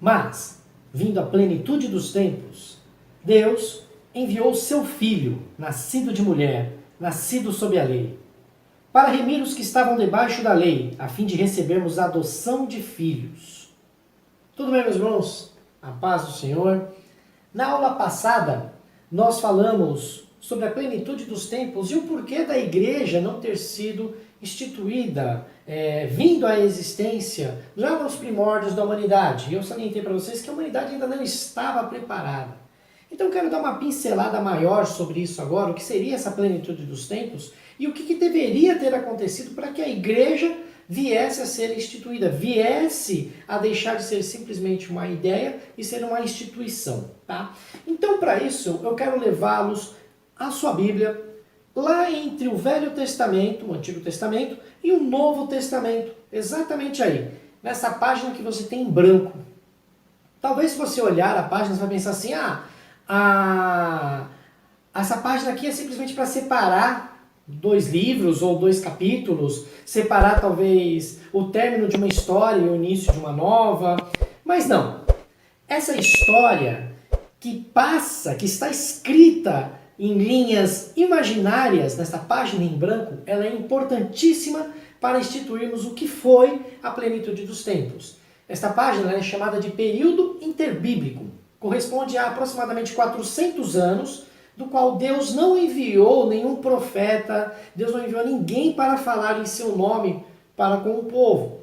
Mas, vindo a plenitude dos tempos, Deus enviou o seu Filho, nascido de mulher, nascido sob a lei, para remir os que estavam debaixo da lei, a fim de recebermos a adoção de filhos. Tudo bem, meus irmãos? A paz do Senhor. Na aula passada, nós falamos sobre a plenitude dos tempos e o porquê da igreja não ter sido instituída, vindo à existência já nos primórdios da humanidade. E eu salientei para vocês que a humanidade ainda não estava preparada. Então eu quero dar uma pincelada maior sobre isso agora, o que seria essa plenitude dos tempos e o que deveria ter acontecido para que a igreja viesse a ser instituída, viesse a deixar de ser simplesmente uma ideia e ser uma instituição, tá? Então, para isso, eu quero levá-los à sua Bíblia, lá entre o Velho Testamento, o Antigo Testamento, e o Novo Testamento, exatamente aí, nessa página que você tem em branco. Talvez se você olhar a página, você vai pensar assim, essa página aqui é simplesmente para separar dois livros ou dois capítulos, separar talvez o término de uma história e o início de uma nova, mas não. Essa história que está escrita em linhas imaginárias nessa página em branco, ela é importantíssima para instituirmos o que foi a plenitude dos tempos. Esta página é chamada de período interbíblico, corresponde a aproximadamente 400 anos, do qual Deus não enviou nenhum profeta, Deus não enviou ninguém para falar em seu nome para com o povo.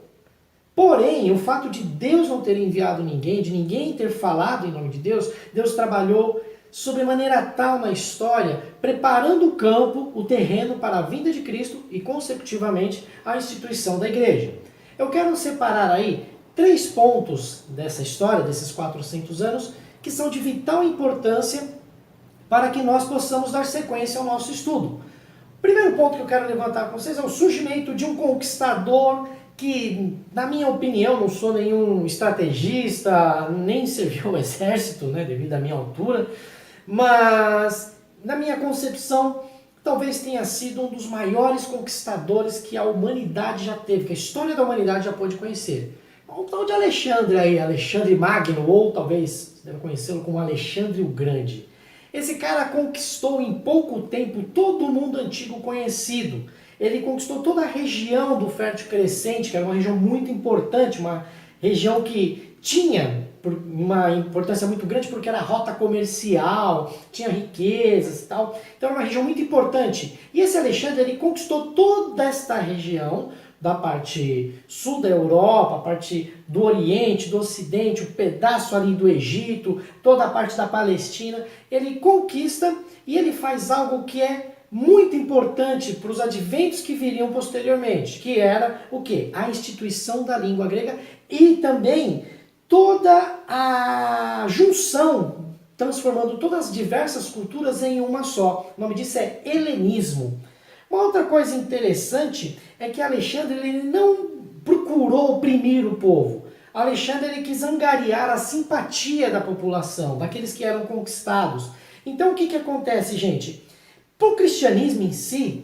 Porém, o fato de Deus não ter enviado ninguém, de ninguém ter falado em nome de Deus, Deus trabalhou sobremaneira tal na história, preparando o campo, o terreno para a vinda de Cristo e, consecutivamente, a instituição da igreja. Eu quero separar aí 3 pontos dessa história, desses 400 anos, que são de vital importância para que nós possamos dar sequência ao nosso estudo. O primeiro ponto que eu quero levantar com vocês é o surgimento de um conquistador que, na minha opinião, não sou nenhum estrategista, nem servi ao exército, né, devido à minha altura, mas, na minha concepção, talvez tenha sido um dos maiores conquistadores que a humanidade já teve, que a história da humanidade já pôde conhecer. O tal de Alexandre aí, Alexandre Magno, ou talvez você deve conhecê-lo como Alexandre o Grande. Esse cara conquistou em pouco tempo todo o mundo antigo conhecido. Ele conquistou toda a região do Fértil Crescente, que era uma região muito importante, uma região que tinha uma importância muito grande porque era rota comercial, tinha riquezas e tal. Então era uma região muito importante. E esse Alexandre, ele conquistou toda esta região, da parte sul da Europa, a parte do Oriente, do Ocidente, o pedaço ali do Egito, toda a parte da Palestina, ele conquista e ele faz algo que é muito importante para os adventos que viriam posteriormente, que era o quê? A instituição da língua grega e também toda a junção, transformando todas as diversas culturas em uma só. O nome disso é helenismo. Uma outra coisa interessante é que Alexandre ele não procurou oprimir o povo. Alexandre ele quis angariar a simpatia da população, daqueles que eram conquistados. Então o que acontece, gente? Para o cristianismo em si,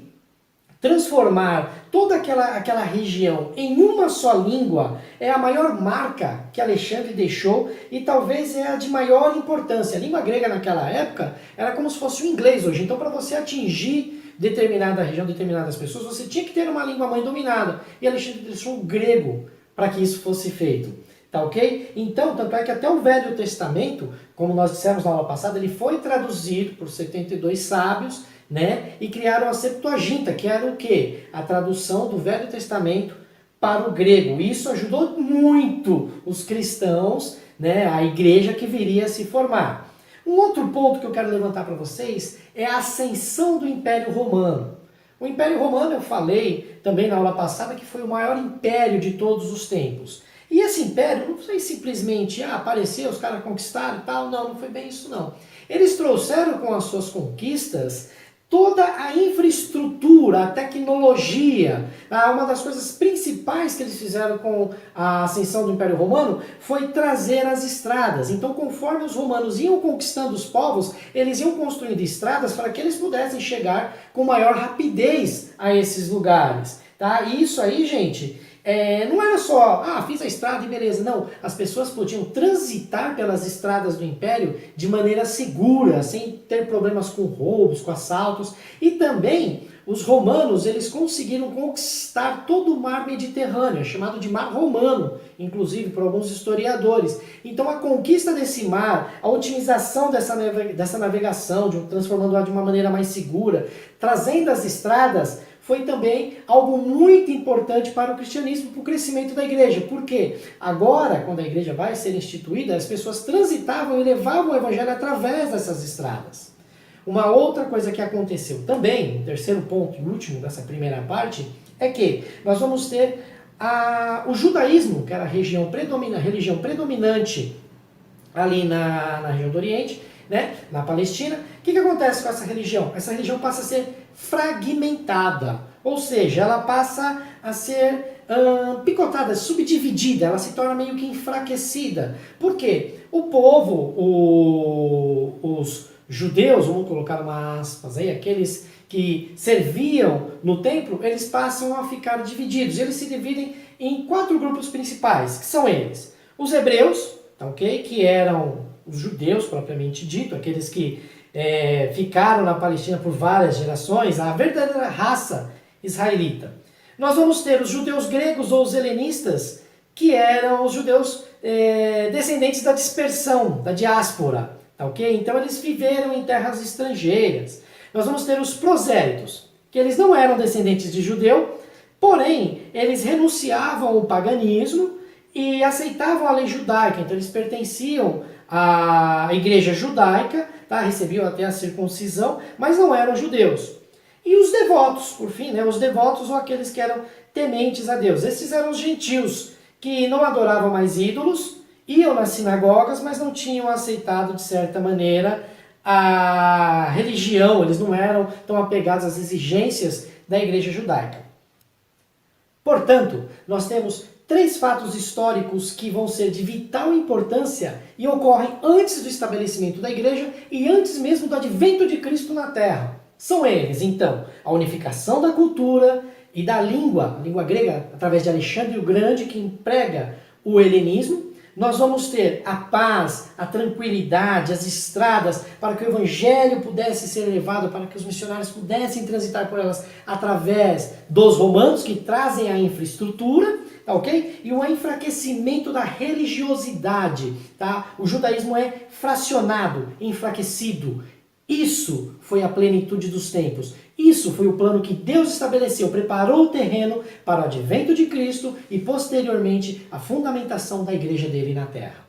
transformar toda aquela região em uma só língua é a maior marca que Alexandre deixou e talvez é a de maior importância. A língua grega naquela época era como se fosse o inglês hoje. Então para você atingir determinada região, determinadas pessoas, você tinha que ter uma língua mãe dominada. E Alexandre deixou o grego para que isso fosse feito. Tá ok? Então, tanto é que até o Velho Testamento, como nós dissemos na aula passada, ele foi traduzido por 72 sábios, né? E criaram a Septuaginta, que era o quê? A tradução do Velho Testamento para o grego. Isso ajudou muito os cristãos, né? A igreja que viria a se formar. Um outro ponto que eu quero levantar para vocês é a ascensão do Império Romano. O Império Romano, eu falei também na aula passada, que foi o maior império de todos os tempos. E esse império não foi simplesmente apareceu, os caras conquistaram e tal, não foi bem isso não. Eles trouxeram com as suas conquistas toda a infraestrutura, a tecnologia. Uma das coisas principais que eles fizeram com a ascensão do Império Romano foi trazer as estradas. Então, conforme os romanos iam conquistando os povos, eles iam construindo estradas para que eles pudessem chegar com maior rapidez a esses lugares. Tá? E isso aí, gente, não era só, fiz a estrada e beleza. Não, as pessoas podiam transitar pelas estradas do Império de maneira segura, sem ter problemas com roubos, com assaltos. E também os romanos, eles conseguiram conquistar todo o mar Mediterrâneo, chamado de Mar Romano, inclusive por alguns historiadores. Então a conquista desse mar, a otimização dessa navegação, transformando-a de uma maneira mais segura, trazendo as estradas, foi também algo muito importante para o cristianismo, para o crescimento da igreja. Por quê? Agora, quando a igreja vai ser instituída, as pessoas transitavam e levavam o evangelho através dessas estradas. Uma outra coisa que aconteceu também, o terceiro ponto e último dessa primeira parte, é que nós vamos ter o judaísmo, que era a religião predominante ali na região do Oriente, né, na Palestina. O que acontece com essa religião? Essa religião passa a ser fragmentada, ou seja, ela passa a ser picotada, subdividida, ela se torna meio que enfraquecida. Por quê? O povo, os judeus, vamos colocar umas aspas aí, aqueles que serviam no templo, eles passam a ficar divididos. Eles se dividem em 4 grupos principais, que são eles: os hebreus, ok, que eram os judeus propriamente dito, aqueles que ficaram na Palestina por várias gerações, a verdadeira raça israelita. Nós vamos ter os judeus gregos ou os helenistas, que eram os judeus descendentes da dispersão, da diáspora, ok? Então eles viveram em terras estrangeiras. Nós vamos ter os prosélitos, que eles não eram descendentes de judeu, porém eles renunciavam ao paganismo e aceitavam a lei judaica, então eles pertenciam à igreja judaica, tá? Recebiam até a circuncisão, mas não eram judeus. E os devotos, por fim, né? Os devotos ou aqueles que eram tementes a Deus. Esses eram os gentios, que não adoravam mais ídolos, iam nas sinagogas, mas não tinham aceitado, de certa maneira, a religião, eles não eram tão apegados às exigências da igreja judaica. Portanto, nós temos 3 fatos históricos que vão ser de vital importância e ocorrem antes do estabelecimento da igreja e antes mesmo do advento de Cristo na Terra. São eles, então, a unificação da cultura e da língua, a língua grega, através de Alexandre o Grande, que emprega o helenismo. Nós vamos ter a paz, a tranquilidade, as estradas, para que o evangelho pudesse ser levado, para que os missionários pudessem transitar por elas através dos romanos, que trazem a infraestrutura, tá, ok? E o enfraquecimento da religiosidade, tá? O judaísmo é fracionado, enfraquecido. Isso foi a plenitude dos tempos. Isso foi o plano que Deus estabeleceu, preparou o terreno para o advento de Cristo e, posteriormente, a fundamentação da igreja dele na terra.